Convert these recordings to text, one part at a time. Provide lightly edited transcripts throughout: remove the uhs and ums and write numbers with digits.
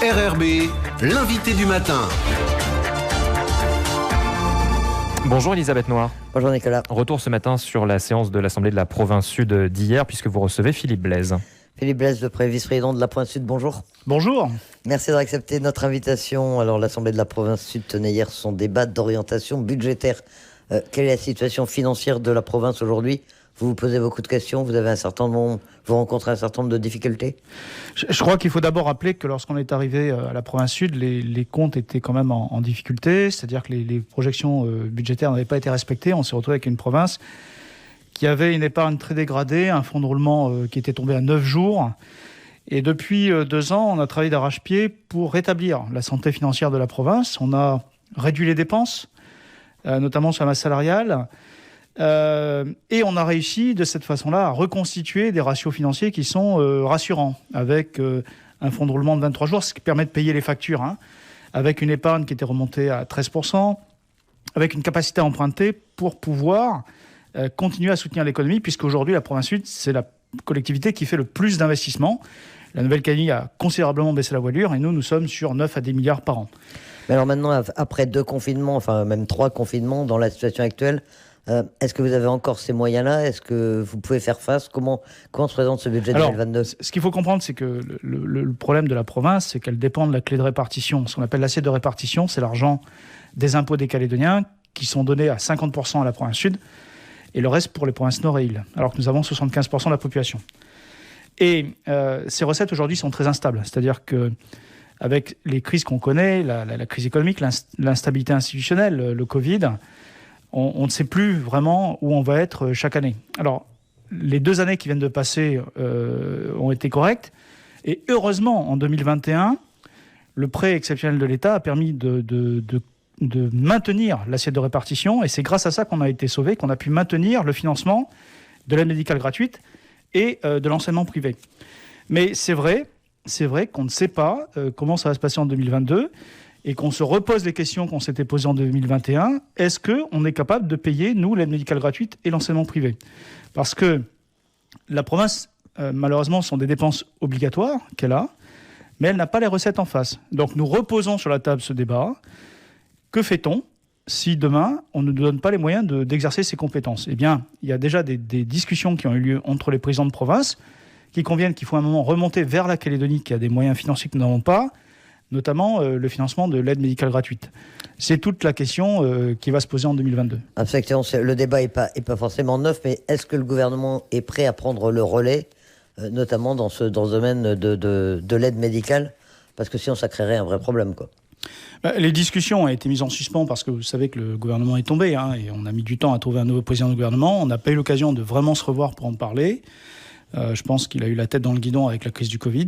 RRB, l'invité du matin. Bonjour Elisabeth Noir. Bonjour Nicolas. Retour ce matin sur la séance de l'Assemblée de la Province Sud d'hier, puisque vous recevez Philippe Blaise. Philippe Blaise, le vice-président de la Province Sud, bonjour. Bonjour. Merci d'avoir accepté notre invitation. Alors l'Assemblée de la Province Sud tenait hier son débat d'orientation budgétaire. Quelle est la situation financière de la province aujourd'hui ? Vous vous posez beaucoup de questions, vous rencontrez un certain nombre de difficultés ? Je crois qu'il faut d'abord rappeler que lorsqu'on est arrivé à la Province Sud, les comptes étaient quand même en difficulté, c'est-à-dire que les projections budgétaires n'avaient pas été respectées. On s'est retrouvé avec une province qui avait une épargne très dégradée, un fonds de roulement qui était tombé à 9 jours. Et depuis 2 ans, on a travaillé d'arrache-pied pour rétablir la santé financière de la province. On a réduit les dépenses, notamment sur la masse salariale. Et on a réussi de cette façon-là à reconstituer des ratios financiers qui sont rassurants, avec un fonds de roulement de 23 jours, ce qui permet de payer les factures, avec une épargne qui était remontée à 13%, avec une capacité à emprunter pour pouvoir continuer à soutenir l'économie, puisqu'aujourd'hui la province Sud, c'est la collectivité qui fait le plus d'investissements. La Nouvelle-Calédonie a considérablement baissé la voilure et nous sommes sur 9 à 10 milliards par an. Mais alors maintenant, après 2 confinements, enfin même 3 confinements dans la situation actuelle, est-ce que vous avez encore ces moyens-là ? Est-ce que vous pouvez faire face ? Comment se présente ce budget 2022 ? Ce qu'il faut comprendre, c'est que le problème de la province, c'est qu'elle dépend de la clé de répartition. Ce qu'on appelle l'assiette de répartition, c'est l'argent des impôts des Calédoniens qui sont donnés à 50% à la province Sud et le reste pour les provinces Nord et Île, alors que nous avons 75% de la population. Et ces recettes aujourd'hui sont très instables. C'est-à-dire qu'avec les crises qu'on connaît, la crise économique, l'instabilité institutionnelle, le Covid, on ne sait plus vraiment où on va être chaque année. Alors, les 2 années qui viennent de passer ont été correctes. Et heureusement, en 2021, le prêt exceptionnel de l'État a permis de maintenir l'assiette de répartition. Et c'est grâce à ça qu'on a été sauvé, qu'on a pu maintenir le financement de l'aide médicale gratuite et de l'enseignement privé. Mais c'est vrai qu'on ne sait pas comment ça va se passer en 2022 et qu'on se repose les questions qu'on s'était posées en 2021. Est-ce qu'on est capable de payer, nous, l'aide médicale gratuite et l'enseignement privé ? Parce que la province, malheureusement, sont des dépenses obligatoires qu'elle a, mais elle n'a pas les recettes en face. Donc nous reposons sur la table ce débat. Que fait-on si demain, on ne nous donne pas les moyens d'exercer ces compétences ? Eh bien, il y a déjà des discussions qui ont eu lieu entre les présidents de province qui conviennent qu'il faut à un moment remonter vers la Calédonie qui a des moyens financiers que nous n'avons pas, notamment le financement de l'aide médicale gratuite. C'est toute la question qui va se poser en 2022. Effectivement, le débat n'est pas forcément neuf, mais est-ce que le gouvernement est prêt à prendre le relais, notamment dans ce domaine de l'aide médicale ? Parce que sinon, ça créerait un vrai problème, quoi. Les discussions ont été mises en suspens parce que vous savez que le gouvernement est tombé, et on a mis du temps à trouver un nouveau président du gouvernement. On n'a pas eu l'occasion de vraiment se revoir pour en parler. Je pense qu'il a eu la tête dans le guidon avec la crise du Covid.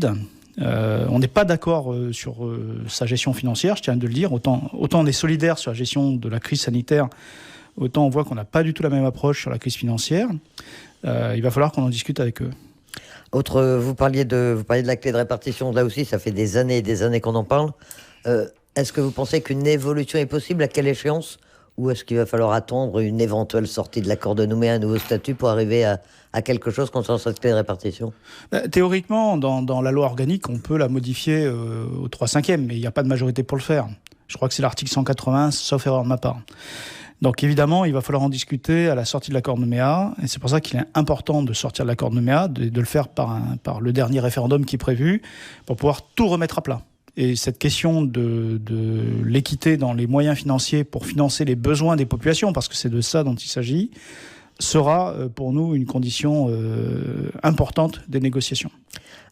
On n'est pas d'accord sur sa gestion financière, je tiens à le dire. Autant on est solidaire sur la gestion de la crise sanitaire, autant on voit qu'on n'a pas du tout la même approche sur la crise financière. Il va falloir qu'on en discute avec eux. Vous parliez de la clé de répartition. Là aussi, ça fait des années et des années qu'on en parle. Est-ce que vous pensez qu'une évolution est possible ? À quelle échéance ? Ou est-ce qu'il va falloir attendre une éventuelle sortie de l'accord de Nouméa, un nouveau statut, pour arriver à quelque chose concernant cette clé de répartition ? Théoriquement, dans la loi organique, on peut la modifier au 3/5e, mais il n'y a pas de majorité pour le faire. Je crois que c'est l'article 180, sauf erreur de ma part. Donc évidemment, il va falloir en discuter à la sortie de l'accord de Nouméa, et c'est pour ça qu'il est important de sortir de l'accord de Nouméa, de le faire par le dernier référendum qui est prévu, pour pouvoir tout remettre à plat. Et cette question de l'équité dans les moyens financiers pour financer les besoins des populations, parce que c'est de ça dont il s'agit, sera pour nous une condition importante des négociations.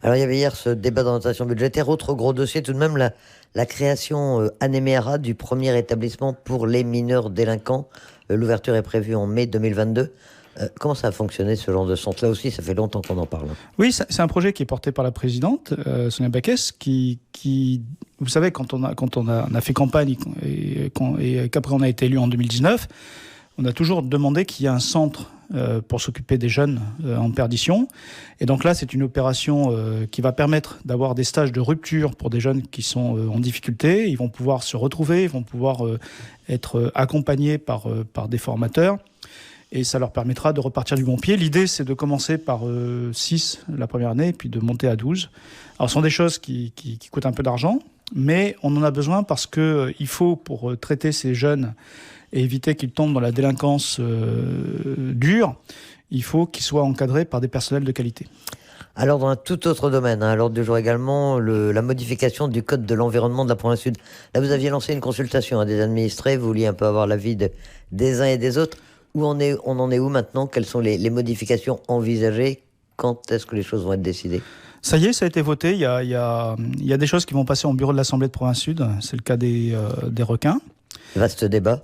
Alors il y avait hier ce débat d'orientation budgétaire. Autre gros dossier tout de même, la création à Néméara du premier établissement pour les mineurs délinquants. L'ouverture est prévue en mai 2022. Comment ça a fonctionné, ce genre de centre ? Là aussi, ça fait longtemps qu'on en parle. Oui, c'est un projet qui est porté par la présidente, Sonia Baquès, qui vous savez, quand on a fait campagne et qu'après on a été élu en 2019, on a toujours demandé qu'il y ait un centre pour s'occuper des jeunes en perdition. Et donc là, c'est une opération qui va permettre d'avoir des stages de rupture pour des jeunes qui sont en difficulté. Ils vont pouvoir se retrouver, ils vont pouvoir être accompagnés par des formateurs. Et ça leur permettra de repartir du bon pied. L'idée, c'est de commencer par 6 la première année, puis de monter à 12. Alors, ce sont des choses qui coûtent un peu d'argent. mais on en a besoin parce qu'il faut, pour traiter ces jeunes et éviter qu'ils tombent dans la délinquance dure, il faut qu'ils soient encadrés par des personnels de qualité. Alors, dans un tout autre domaine, à l'ordre du jour également, la modification du code de l'environnement de la province sud. Là, vous aviez lancé une consultation à des administrés, vous vouliez un peu avoir l'avis des uns et des autres. On en est où maintenant? Quelles sont les modifications envisagées? Quand est-ce que les choses vont être décidées? Ça y est, ça a été voté. Il y a des choses qui vont passer au bureau de l'Assemblée de province sud. C'est le cas des requins. Vaste débat.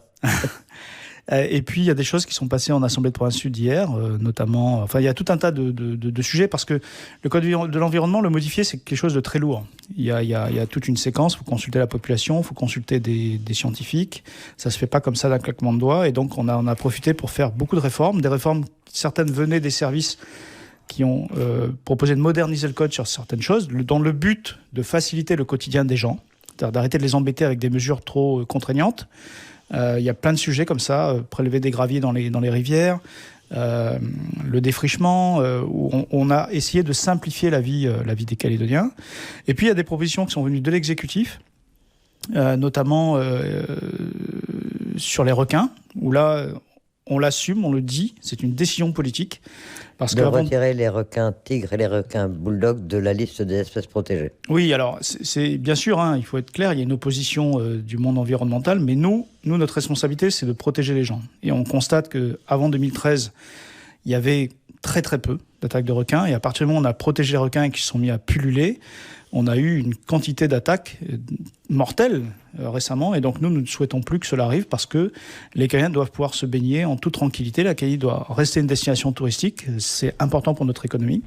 Et puis, il y a des choses qui sont passées en Assemblée de province sud hier, notamment... Enfin, il y a tout un tas de sujets, parce que le Code de l'environnement, le modifier, c'est quelque chose de très lourd. Il y a toute une séquence, il faut consulter la population, il faut consulter des scientifiques. Ça ne se fait pas comme ça d'un claquement de doigts. Et donc, on a profité pour faire beaucoup de réformes. Des réformes, certaines venaient des services qui ont proposé de moderniser le code sur certaines choses, dans le but de faciliter le quotidien des gens, c'est-à-dire d'arrêter de les embêter avec des mesures trop contraignantes. Il y a plein de sujets comme ça, prélever des graviers dans les rivières, le défrichement, où on a essayé de simplifier la vie des Calédoniens. Et puis il y a des propositions qui sont venues de l'exécutif, notamment sur les requins, où là, on l'assume, on le dit, c'est une décision politique. Parce de retirer les requins tigres et les requins bulldogs de la liste des espèces protégées. Oui, alors, c'est bien sûr, il faut être clair, il y a une opposition du monde environnemental, mais nous, notre responsabilité, c'est de protéger les gens. Et on constate qu'avant 2013, il y avait très très peu d'attaques de requins, et à partir du moment où on a protégé les requins et qu'ils se sont mis à pulluler, on a eu une quantité d'attaques mortelles récemment, et donc nous ne souhaitons plus que cela arrive, parce que les Calédoniens doivent pouvoir se baigner en toute tranquillité. La Calédonie doit rester une destination touristique, c'est important pour notre économie.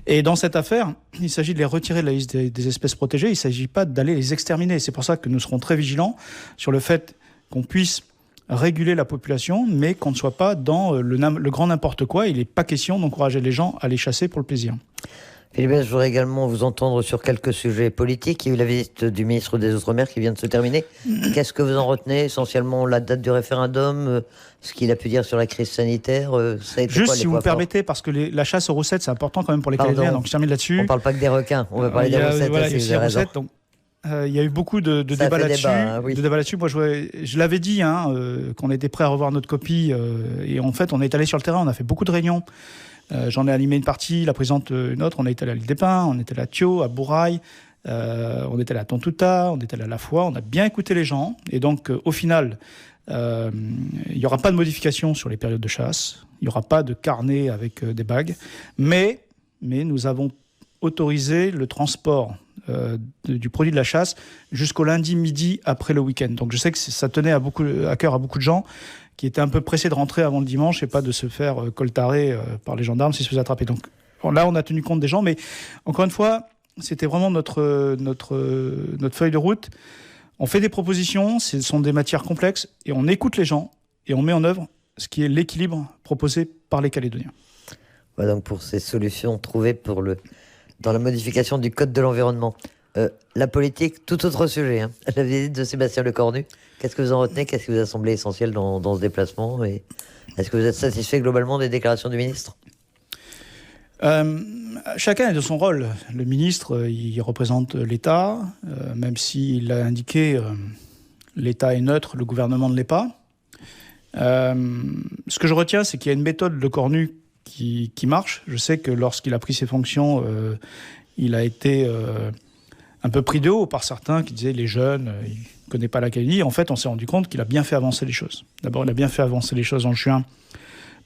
Et dans cette affaire, il s'agit de les retirer de la liste des espèces protégées, il ne s'agit pas d'aller les exterminer. C'est pour ça que nous serons très vigilants sur le fait qu'on puisse réguler la population, mais qu'on ne soit pas dans le grand n'importe quoi. Il n'est pas question d'encourager les gens à les chasser pour le plaisir. Philippe, je voudrais également vous entendre sur quelques sujets politiques. Il y a eu la visite du ministre des Outre-mer qui vient de se terminer. Qu'est-ce que vous en retenez? Essentiellement la date du référendum, ce qu'il a pu dire sur la crise sanitaire. Ça a été juste quoi, si vous me permettez, parce que la chasse aux roussettes, c'est important quand même pour les Calédoniens, donc je termine là-dessus. On ne parle pas que des requins, on va parler des roussettes. Voilà, il y a aussi des roussettes, donc il y a eu beaucoup de débats là-dessus. Oui. De débats là-dessus. Moi, je l'avais dit, qu'on était prêt à revoir notre copie. Et en fait, on est allé sur le terrain, on a fait beaucoup de réunions. J'en ai animé une partie, la présidente une autre. On est allé à l'île des Pins, on est allé à Thio, à Bourail, on est allé à Tontouta, on est allé à La Foix. On a bien écouté les gens. Et donc, au final, il n'y aura pas de modification sur les périodes de chasse. Il n'y aura pas de carnet avec des bagues. Mais nous avons autorisé le transport du produit de la chasse jusqu'au lundi midi après le week-end. Donc je sais que ça tenait à cœur à beaucoup de gens qui étaient un peu pressés de rentrer avant le dimanche et pas de se faire coltarer par les gendarmes s'ils se faisaient attraper. Donc là, on a tenu compte des gens, mais encore une fois, c'était vraiment notre feuille de route. On fait des propositions, ce sont des matières complexes, et on écoute les gens et on met en œuvre ce qui est l'équilibre proposé par les Calédoniens. Voilà donc pour ces solutions trouvées dans la modification du Code de l'environnement. La politique, tout autre sujet. La visite de Sébastien Lecornu. Qu'est-ce que vous en retenez? Qu'est-ce qui vous a semblé essentiel dans ce déplacement? Et est-ce que vous êtes satisfait globalement des déclarations du ministre? Chacun est de son rôle. Le ministre, il représente l'État, même s'il a indiqué l'État est neutre, le gouvernement ne l'est pas. Ce que je retiens, c'est qu'il y a une méthode Lecornu qui marche. Je sais que lorsqu'il a pris ses fonctions, il a été un peu pris de haut par certains qui disaient les jeunes, il ne connaît pas la Calédonie. En fait, on s'est rendu compte qu'il a bien fait avancer les choses. D'abord, il a bien fait avancer les choses en juin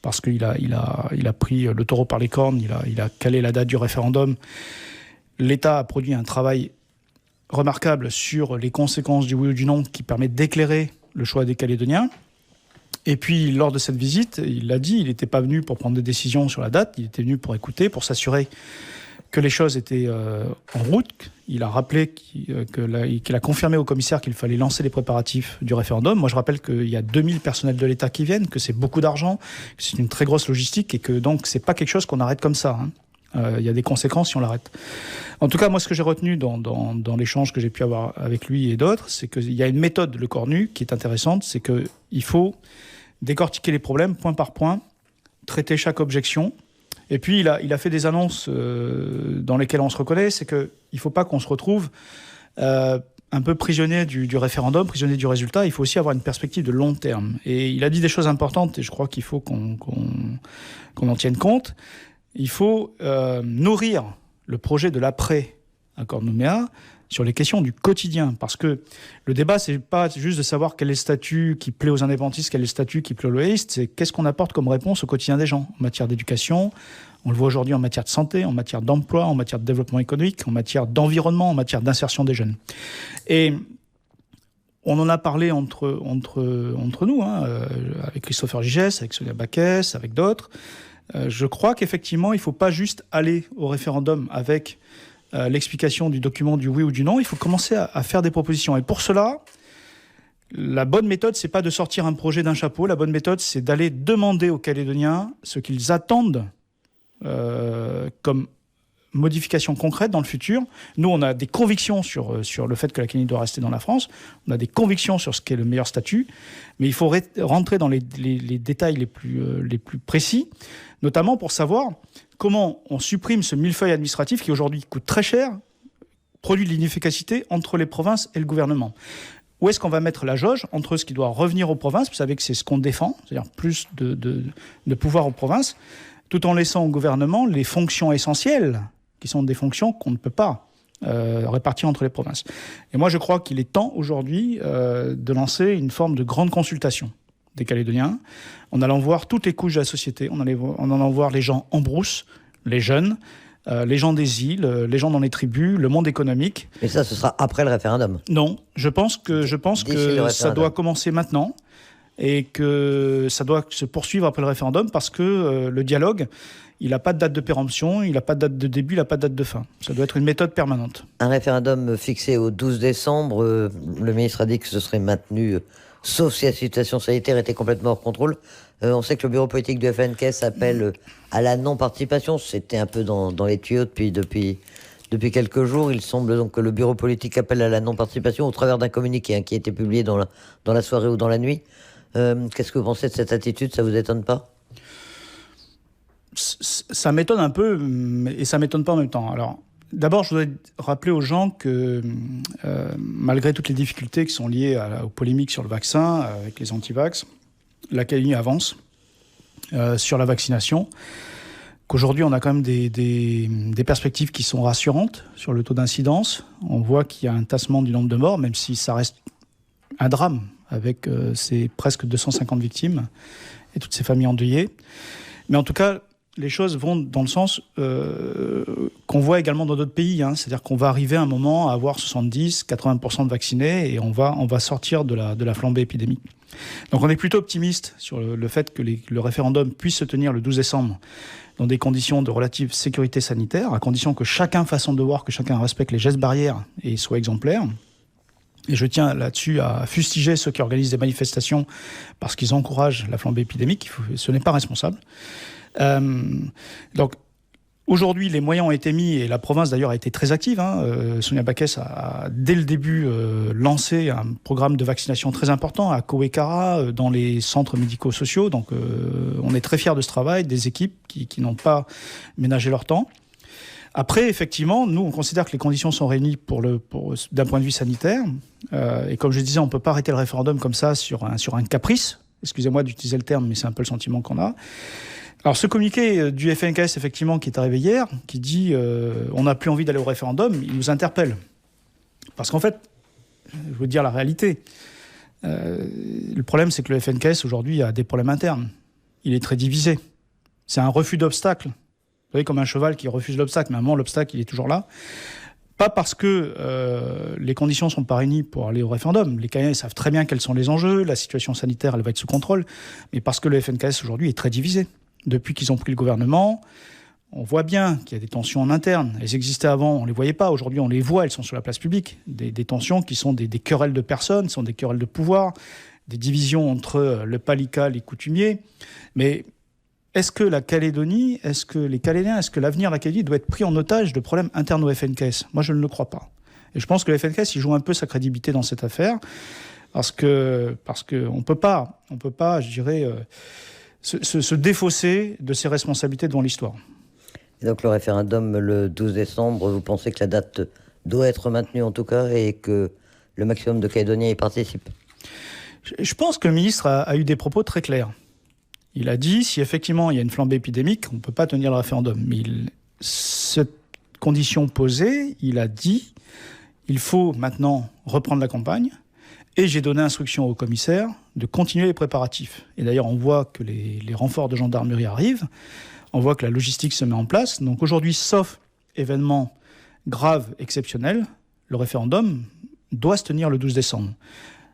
parce qu'il a pris le taureau par les cornes, il a calé la date du référendum. L'État a produit un travail remarquable sur les conséquences du oui ou du non qui permet d'éclairer le choix des Calédoniens. Et puis, lors de cette visite, il l'a dit, il n'était pas venu pour prendre des décisions sur la date, il était venu pour écouter, pour s'assurer que les choses étaient en route. Il a rappelé qu'il a confirmé au commissaire qu'il fallait lancer les préparatifs du référendum. Moi, je rappelle qu'il y a 2000 personnels de l'État qui viennent, que c'est beaucoup d'argent, que c'est une très grosse logistique et que donc c'est pas quelque chose qu'on arrête comme ça. Il y a des conséquences si on l'arrête. En tout cas, moi, ce que j'ai retenu dans l'échange que j'ai pu avoir avec lui et d'autres, c'est qu'il y a une méthode Lecornu qui est intéressante, c'est qu'il faut décortiquer les problèmes point par point, traiter chaque objection. Et puis, il a fait des annonces dans lesquelles on se reconnaît, c'est qu'il ne faut pas qu'on se retrouve un peu prisonnier du référendum, prisonnier du résultat. Il faut aussi avoir une perspective de long terme. Et il a dit des choses importantes, et je crois qu'il faut qu'on en tienne compte. Il faut nourrir le projet de l'après-accord de Nouméa sur les questions du quotidien. Parce que le débat, c'est pas juste de savoir quel est le statut qui plaît aux indépendantistes, quel est le statut qui plaît aux loyalistes, c'est qu'est-ce qu'on apporte comme réponse au quotidien des gens, en matière d'éducation. On le voit aujourd'hui en matière de santé, en matière d'emploi, en matière de développement économique, en matière d'environnement, en matière d'insertion des jeunes. Et on en a parlé entre nous, avec Christopher Gigès, avec Sonia Backès, avec d'autres. Je crois qu'effectivement, il ne faut pas juste aller au référendum avec l'explication du document du oui ou du non. Il faut commencer à faire des propositions. Et pour cela, la bonne méthode, c'est pas de sortir un projet d'un chapeau. La bonne méthode, c'est d'aller demander aux Calédoniens ce qu'ils attendent comme modification concrète dans le futur. Nous, on a des convictions sur le fait que la Calédonie doit rester dans la France. On a des convictions sur ce qu'est le meilleur statut. Mais il faut rentrer dans les détails les plus précis, notamment pour savoir comment on supprime ce millefeuille administratif qui aujourd'hui coûte très cher, produit de l'inefficacité entre les provinces et le gouvernement. Où est-ce qu'on va mettre la jauge entre ce qui doit revenir aux provinces, vous savez que c'est ce qu'on défend, c'est-à-dire plus de pouvoir aux provinces, tout en laissant au gouvernement les fonctions essentielles, qui sont des fonctions qu'on ne peut pas répartir entre les provinces. Et moi, je crois qu'il est temps aujourd'hui de lancer une forme de grande consultation des Calédoniens, en allant voir toutes les couches de la société, en allant voir les gens en brousse, les jeunes, les gens des îles, les gens dans les tribus, le monde économique. Mais ça, ce sera après le référendum. Non, je pense que ça doit commencer maintenant et que ça doit se poursuivre après le référendum parce que le dialogue, il n'a pas de date de péremption, il n'a pas de date de début, il n'a pas de date de fin. Ça doit être une méthode permanente. Un référendum fixé au 12 décembre, le ministre a dit que ce serait maintenu, sauf si la situation sanitaire était complètement hors contrôle. On sait que le bureau politique du FNKS appelle à la non-participation. C'était un peu dans les tuyaux depuis quelques jours. Il semble donc que le bureau politique appelle à la non-participation au travers d'un communiqué qui a été publié dans la soirée ou dans la nuit. Qu'est-ce que vous pensez de cette attitude ? Ça vous étonne pas ? Ça m'étonne un peu, et ça m'étonne pas en même temps. Alors, d'abord, je voudrais rappeler aux gens que malgré toutes les difficultés qui sont liées aux polémiques sur le vaccin, avec les anti-vax, la Calédonie avance sur la vaccination, qu'aujourd'hui on a quand même des perspectives qui sont rassurantes sur le taux d'incidence. On voit qu'il y a un tassement du nombre de morts, même si ça reste un drame avec ces presque 250 victimes et toutes ces familles endeuillées. Mais en tout cas, les choses vont dans le sens qu'on voit également dans d'autres pays. C'est-à-dire qu'on va arriver à un moment à avoir 70-80% de vaccinés et on va sortir de la flambée épidémique. Donc on est plutôt optimiste sur le fait que le référendum puisse se tenir le 12 décembre dans des conditions de relative sécurité sanitaire, à condition que chacun fasse son devoir, que chacun respecte les gestes barrières et soit exemplaire. Et je tiens là-dessus à fustiger ceux qui organisent des manifestations parce qu'ils encouragent la flambée épidémique. Ce n'est pas responsable. Donc aujourd'hui, les moyens ont été mis et la province d'ailleurs a été très active. Sonia Backès a dès le début lancé un programme de vaccination très important à Kowekara, dans les centres médico-sociaux. Donc on est très fiers de ce travail, des équipes qui n'ont pas ménagé leur temps. Après, effectivement, nous, on considère que les conditions sont réunies d'un point de vue sanitaire. Et comme je disais, on ne peut pas arrêter le référendum comme ça sur un caprice. Excusez-moi d'utiliser le terme, mais c'est un peu le sentiment qu'on a. Alors, ce communiqué du FNKS, effectivement, qui est arrivé hier, qui dit on n'a plus envie d'aller au référendum, il nous interpelle. Parce qu'en fait, je veux vous dire la réalité. Le problème, c'est que le FNKS, aujourd'hui, a des problèmes internes. Il est très divisé. C'est un refus d'obstacle. Vous voyez, comme un cheval qui refuse l'obstacle, mais à un moment, l'obstacle, il est toujours là. Pas parce que les conditions ne sont pas réunies pour aller au référendum. Les Canadiens savent très bien quels sont les enjeux, la situation sanitaire, elle va être sous contrôle, mais parce que le FNKS, aujourd'hui, est très divisé. Depuis qu'ils ont pris le gouvernement, on voit bien qu'il y a des tensions en interne. Elles existaient avant, on ne les voyait pas. Aujourd'hui, on les voit, elles sont sur la place publique. Des tensions qui sont des querelles de personnes, sont des querelles de pouvoir, des divisions entre le palika, les coutumiers. Mais est-ce que la Calédonie, est-ce que les Calédoniens, est-ce que l'avenir de la Calédonie doit être pris en otage de problèmes internes au FNKS ? Moi, je ne le crois pas. Et je pense que le FNKS, il joue un peu sa crédibilité dans cette affaire, parce que on peut pas, je dirais, se défausser de ses responsabilités devant l'histoire. Et donc le référendum le 12 décembre, vous pensez que la date doit être maintenue en tout cas et que le maximum de Calédoniens y participent. Je pense que le ministre a eu des propos très clairs. Il a dit, si effectivement il y a une flambée épidémique, on ne peut pas tenir le référendum. Mais cette condition posée, il a dit, il faut maintenant reprendre la campagne. Et j'ai donné instruction au commissaire de continuer les préparatifs. Et d'ailleurs, on voit que les renforts de gendarmerie arrivent. On voit que la logistique se met en place. Donc aujourd'hui, sauf événement grave, exceptionnel, le référendum doit se tenir le 12 décembre.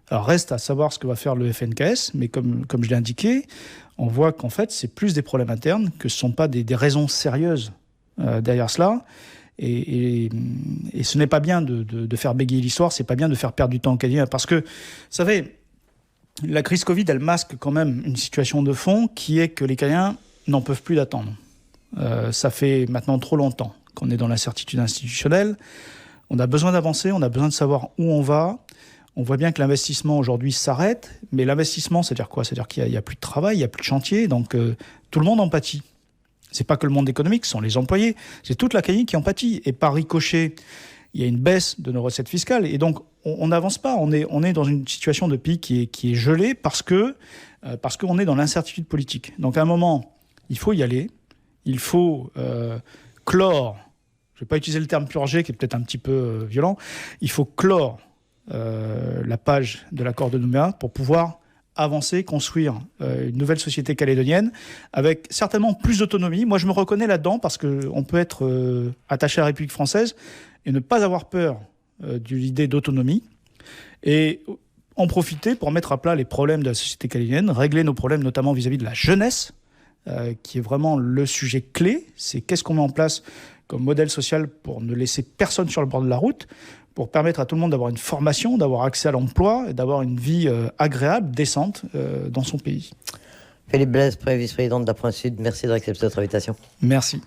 Alors reste à savoir ce que va faire le FNKS, mais comme je l'ai indiqué, on voit qu'en fait, c'est plus des problèmes internes, que ce ne sont pas des raisons sérieuses derrière cela. Et ce n'est pas bien de faire bégayer l'histoire, c'est pas bien de faire perdre du temps aux Canadiens. Parce que, vous savez, la crise Covid, elle masque quand même une situation de fond qui est que les Canadiens n'en peuvent plus d'attendre. Ça fait maintenant trop longtemps qu'on est dans l'incertitude institutionnelle. On a besoin d'avancer, on a besoin de savoir où on va. On voit bien que l'investissement aujourd'hui s'arrête, mais l'investissement, c'est-à-dire quoi ? C'est-à-dire qu'il n'y a plus de travail, il n'y a plus de chantier, donc tout le monde en pâtit. C'est pas que le monde économique, ce sont les employés, c'est toute la Canadie qui en pâtit. Et par ricochet, il y a une baisse de nos recettes fiscales, et donc on n'avance pas. On est dans une situation de pays qui est gelée parce qu'on est dans l'incertitude politique. Donc à un moment, il faut y aller, il faut clore, je ne vais pas utiliser le terme purger qui est peut-être un petit peu violent, il faut clore la page de l'accord de Nouméa pour pouvoir avancer, construire une nouvelle société calédonienne avec certainement plus d'autonomie. Moi, je me reconnais là-dedans parce qu'on peut être attaché à la République française et ne pas avoir peur de l'idée d'autonomie et en profiter pour mettre à plat les problèmes de la société calédonienne, régler nos problèmes notamment vis-à-vis de la jeunesse, qui est vraiment le sujet clé. C'est qu'est-ce qu'on met en place comme modèle social pour ne laisser personne sur le bord de la route, pour permettre à tout le monde d'avoir une formation, d'avoir accès à l'emploi et d'avoir une vie agréable, décente dans son pays. Philippe Blaise, vice-président de la Province Sud, merci d'avoir accepté notre invitation. Merci.